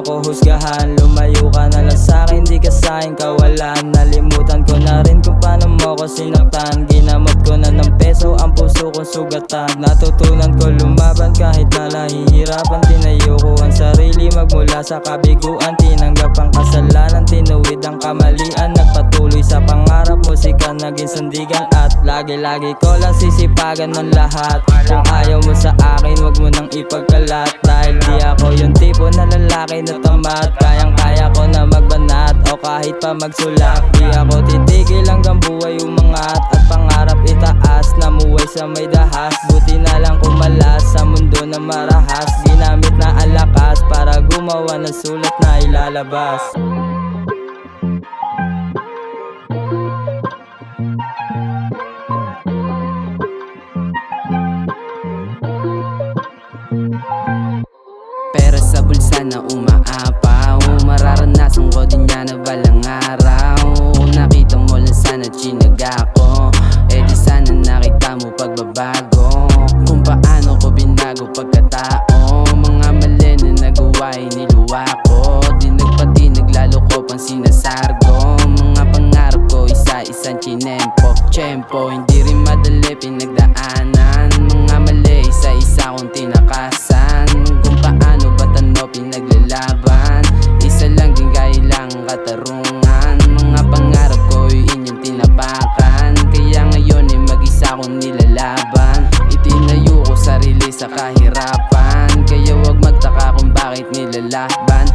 ko husgahan. Lumayo ka na lang sa'kin, di ka sa'kin kawalan. Nalimutan ko na rin kung paano mo ko sinaktan. Ginamot ko na ng peso ang puso kong sugatan. Natutunan ko lumaban kahit na nahihirapan. Tinayo ko ang sarili magmula sa kabiguan. Tinanggap ang kasalanan, tinuwid ang kamalian. Nagpatuloy sa pangarap, musika naging sandigan. At lagi-lagi ko lang sisipagan ng lahat. Kung ayaw mo sa akin, wag mo nang ipagkalat. Dahil di ako yung tipo na lalaki na tamad. Kayang-kaya ko na magbanat o kahit pa magsulak. Di ako titigil hanggang buhay umangat. At pangarap itaas, namuhay sa may dahas. Buti na lang kumalas sa mundo na marahas. Ginamit na ang lakas para gumawa ng sulat na ilalabas. Pera sa bulsa na umaapaw, mararanasan ko din yan na balang araw. Nakita mo lang sana tsinaga ko, eh di sana nakita mo pagbabago. Kung paano ko binago pagkatao, mga mali na nagawa iniluwa ko. Di naglalo ko pang sinasargo. Mga pangarap ko isa-isang chinempo. Tiyempo, hindi rin madali pinagdaanan. Mga mali isa-isa kong tinakasan. Kung paano ba tano pinaglalaban, isa lang din kailangang katarungan. Mga pangarap ko inyong tinapakan, kaya ngayon ay mag-isa kong nilalaban. Itinayo ko sarili sa kahirapan, kaya wag magtaka kung bakit nilalaban.